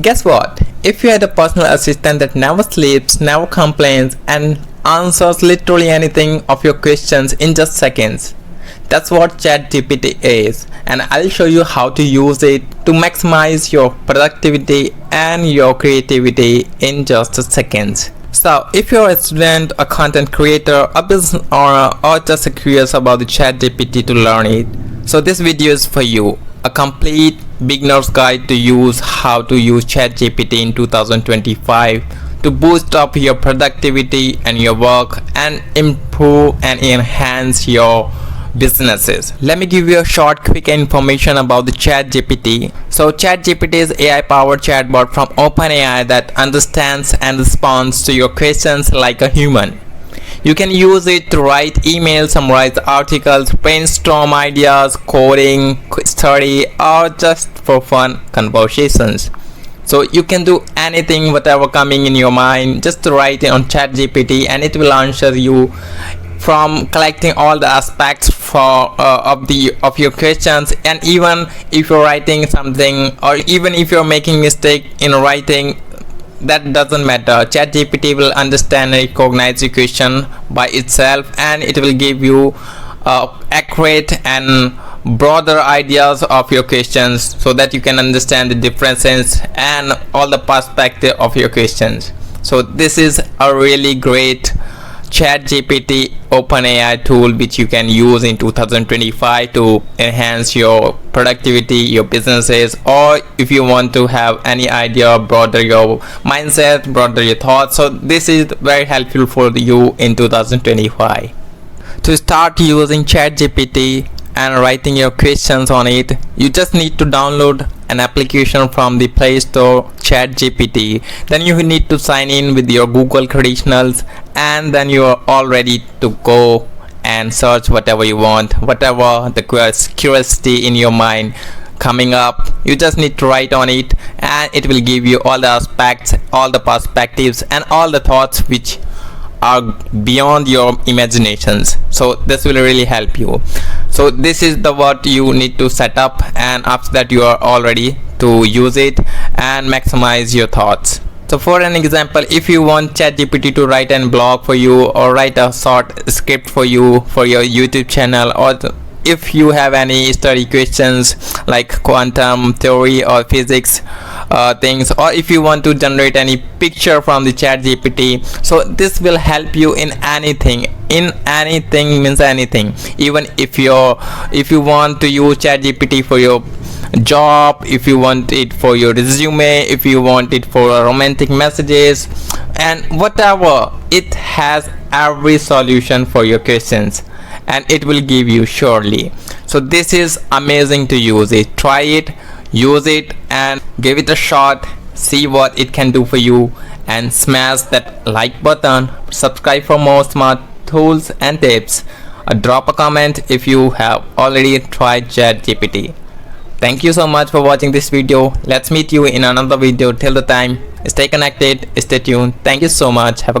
Guess what? If you had a personal assistant that never sleeps, never complains, and answers literally anything of your questions in just seconds, that's what ChatGPT is, and I'll show you how to use it to maximize your productivity and your creativity in just a second. So if you're a student, a content creator, a business owner, or just curious about the ChatGPT to learn it, so this video is for you. A complete beginner's guide to use how to use ChatGPT in 2025 to boost up your productivity and your work and improve and enhance your businesses. Let me give you a short quick information about the ChatGPT. So ChatGPT is AI powered chatbot from OpenAI that understands and responds to your questions like a human. You can use it to write emails, summarize articles, brainstorm ideas, coding, study, or just for fun conversations. So you can do anything, whatever coming in your mind, just write it on ChatGPT and it will answer you, from collecting all the aspects of your questions. And even if you're writing something, or even if you're making mistake in writing, that doesn't matter. ChatGPT will understand and recognize your question by itself, and it will give you accurate and broader ideas of your questions so that you can understand the differences and all the perspective of your questions. So this is a really great ChatGPT OpenAI tool which you can use in 2025 to enhance your productivity, your businesses, or if you want to have any idea, broader your mindset, broader your thoughts. So this is very helpful for you in 2025. To start using ChatGPT and writing your questions on it, you just need to download an application from the Play Store, ChatGPT. Then you need to sign in with your Google credentials, and then you are all ready to go and search whatever you want, whatever the curiosity in your mind coming up. You just need to write on it, and it will give you all the aspects, all the perspectives, and all the thoughts which are beyond your imaginations. So this will really help you. So this is the what you need to set up, and after that you are all ready to use it and maximize your thoughts. So for an example, if you want ChatGPT to write a blog for you, or write a short script for you for your YouTube channel, or if you have any study questions like quantum theory or physics things, or if you want to generate any picture from the ChatGPT, so this will help you in anything. In anything means anything. Even if you want to use ChatGPT for your job, if you want it for your resume, if you want it for romantic messages, and whatever, it has every solution for your questions, and it will give you surely. So this is amazing to use it. Try it, use it, and give it a shot. See what it can do for you, and smash that like button. Subscribe for more smart tools and tips. Drop a comment if you have already tried ChatGPT. Thank you so much for watching this video. Let's meet you in another video. Till the time, stay connected, stay tuned. Thank you so much. Have a great